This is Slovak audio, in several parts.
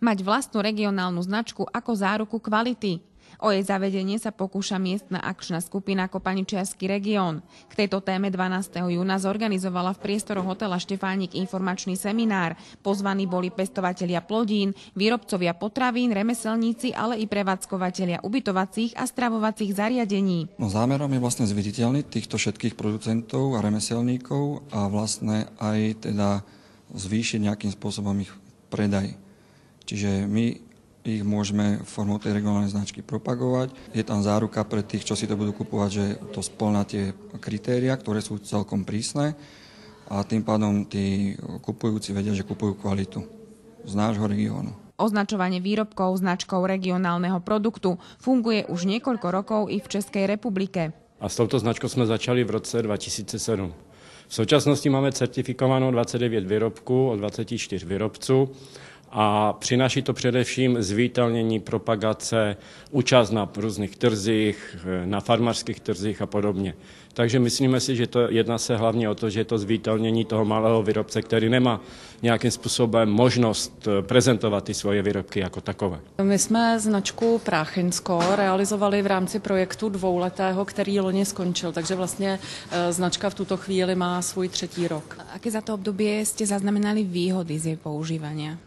mať vlastnú regionálnu značku ako záruku kvality. O jej zavedenie sa pokúša miestna akčná skupina Kopaničiarsky región. K tejto téme 12. júna zorganizovala v priestoroch hotela Štefánik informačný seminár. Pozvaní boli pestovatelia plodín, výrobcovia potravín, remeselníci, ale i prevádzkovatelia ubytovacích a stravovacích zariadení. Zámerom je vlastne zviditeľniť týchto všetkých producentov a remeselníkov a vlastne aj teda zvýšiť nejakým spôsobom ich predaj. Čiže my ich môžeme formou tej regionálnej značky propagovať. Je tam záruka pre tých, čo si to budú kupovať, že to spĺňa tie kritériá, ktoré sú celkom prísne a tým pádom tí kupujúci vedia, že kupujú kvalitu z nášho regiónu. Označovanie výrobkov značkou regionálneho produktu funguje už niekoľko rokov i v Českej republike. A s touto značkou sme začali v roce 2007. V současnosti máme certifikovanou 29 výrobků od 24 výrobců. A přináší to především zviditeľnení, propagace, účast na různých trzích, na farmářských trzích a podobně. Takže myslíme si, že to jedná se hlavně o to, že je to zviditeľnení toho malého výrobce, který nemá nějakým způsobem možnost prezentovat ty svoje výrobky jako takové. My jsme značku Práchinsko realizovali v rámci projektu dvouletého, který loni skončil, takže vlastně značka v tuto chvíli má svůj 3. rok. Aké za to obdobie ste zaznamenali výhody z jej používania?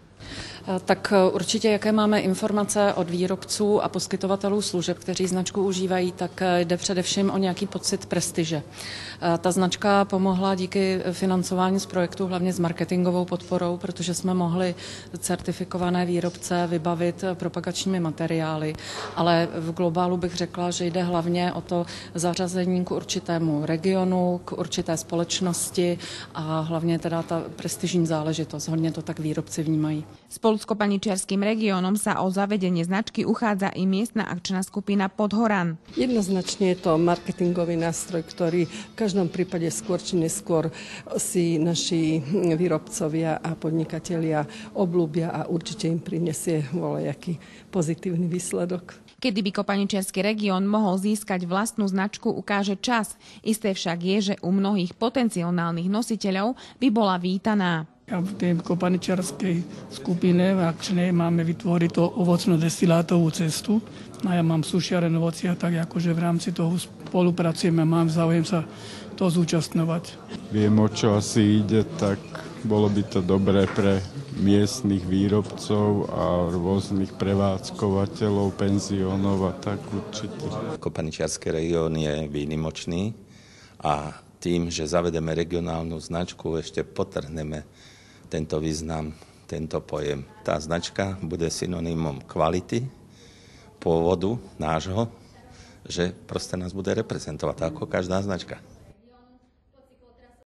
Tak určitě, jaké máme informace od výrobců a poskytovatelů služeb, kteří značku užívají, tak jde především o nějaký pocit prestiže. Ta značka pomohla díky financování z projektu, hlavně s marketingovou podporou, protože jsme mohli certifikované výrobce vybavit propagačními materiály, ale v globálu bych řekla, že jde hlavně o to zařazení k určitému regionu, k určité společnosti a hlavně teda ta prestižní záležitost. Hodně to tak výrobci vnímají. Spolu s Kopaničiarským regiónom sa o zavedenie značky uchádza i miestna akčná skupina Podhoran. Jednoznačne je to marketingový nástroj, ktorý v každom prípade skôr či neskôr si naši výrobcovia a podnikatelia obľúbia a určite im prinesie voľajaký pozitívny výsledok. Kedy by Kopaničiarsky región mohol získať vlastnú značku, ukáže čas. Isté však je, že u mnohých potenciálnych nositeľov by bola vítaná. A v tej kopaničiarskej skupine akčnej máme vytvoriť to ovocno-destilátovú cestu. A ja mám sušiareň ovocia, tak akože v rámci toho spolupracujeme, mám záujem sa to zúčastňovať. Viem, o čo asi ide, tak bolo by to dobré pre miestnych výrobcov a rôznych prevádzkovateľov, penziónov a tak určite. Kopaničiarsky región je výnimočný a tým, že zavedeme regionálnu značku, ešte potrhneme tento význam, tento pojem. Tá značka bude synonymom kvality, pôvodu nášho, že proste nás bude reprezentovať ako každá značka.